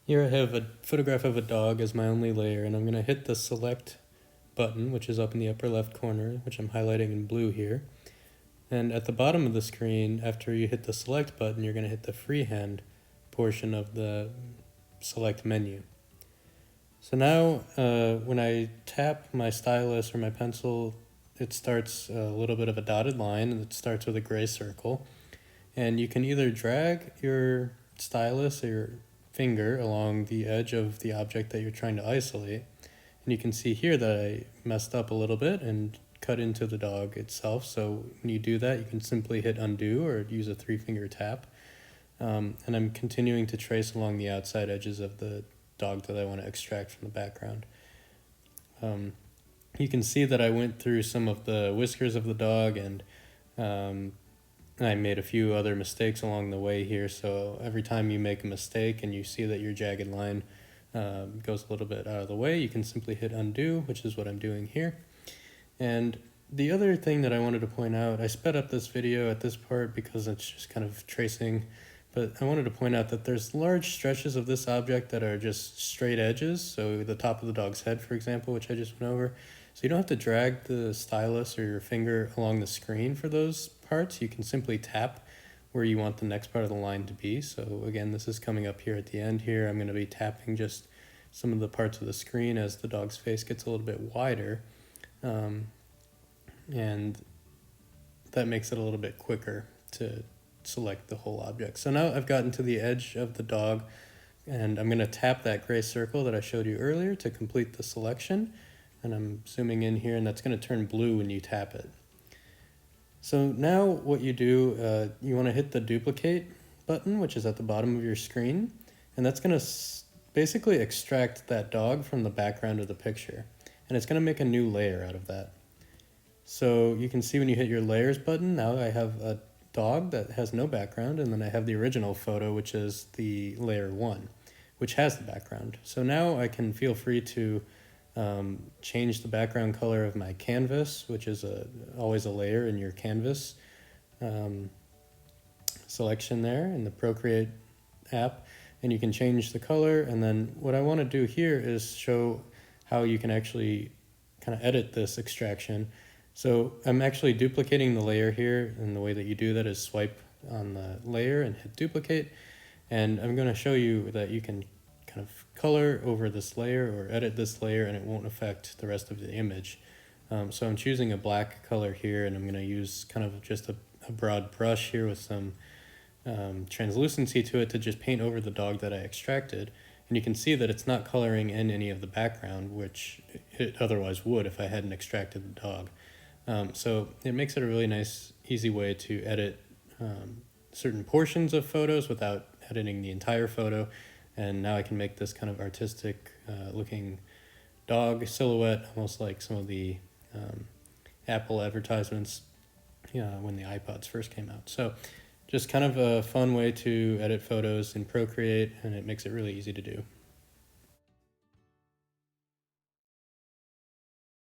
Here I have a photograph of a dog as my only layer, and I'm going to hit the select button, which is up in the upper left corner, which I'm highlighting in blue here. And at the bottom of the screen, after you hit the select button, you're going to hit the freehand portion of the select menu. So now when I tap my stylus or my pencil, it starts a little bit of a dotted line, and it starts with a gray circle. And you can either drag your stylus or your finger along the edge of the object that you're trying to isolate. And you can see here that I messed up a little bit and cut into the dog itself. So when you do that, you can simply hit undo or use a 3-finger tap. And I'm continuing to trace along the outside edges of the dog that I want to extract from the background. You can see that I went through some of the whiskers of the dog, and I made a few other mistakes along the way here. So every time you make a mistake and you see that your jagged line goes a little bit out of the way, you can simply hit undo, which is what I'm doing here. And the other thing that I wanted to point out, I sped up this video at this part because it's just kind of tracing, but I wanted to point out that there's large stretches of this object that are just straight edges. So the top of the dog's head, for example, which I just went over. So you don't have to drag the stylus or your finger along the screen for those parts. You can simply tap where you want the next part of the line to be. So again, this is coming up here at the end here. I'm going to be tapping just some of the parts of the screen as the dog's face gets a little bit wider. And that makes it a little bit quicker to select the whole object. So now I've gotten to the edge of the dog, and I'm going to tap that gray circle that I showed you earlier to complete the selection. And I'm zooming in here, and that's going to turn blue when you tap it. So now what you do, you want to hit the duplicate button, which is at the bottom of your screen, and that's going to basically extract that dog from the background of the picture. And it's going to make a new layer out of that. So you can see when you hit your layers button, now I have a dog that has no background, and then I have the original photo, which is the layer 1, which has the background. So now I can feel free to change the background color of my canvas, which is always a layer in your canvas selection there in the Procreate app, and you can change the color. And then what I want to do here is show how you can actually kind of edit this extraction. So I'm actually duplicating the layer here, and the way that you do that is swipe on the layer and hit duplicate. And I'm going to show you that you can kind of color over this layer or edit this layer, and it won't affect the rest of the image. So I'm choosing a black color here, and I'm going to use kind of just a broad brush here with some translucency to it to just paint over the dog that I extracted. And you can see that it's not coloring in any of the background, which it otherwise would if I hadn't extracted the dog. So it makes it a really nice, easy way to edit certain portions of photos without editing the entire photo. And now I can make this kind of artistic looking dog silhouette, almost like some of the Apple advertisements when the iPods first came out. So just kind of a fun way to edit photos in Procreate, and it makes it really easy to do.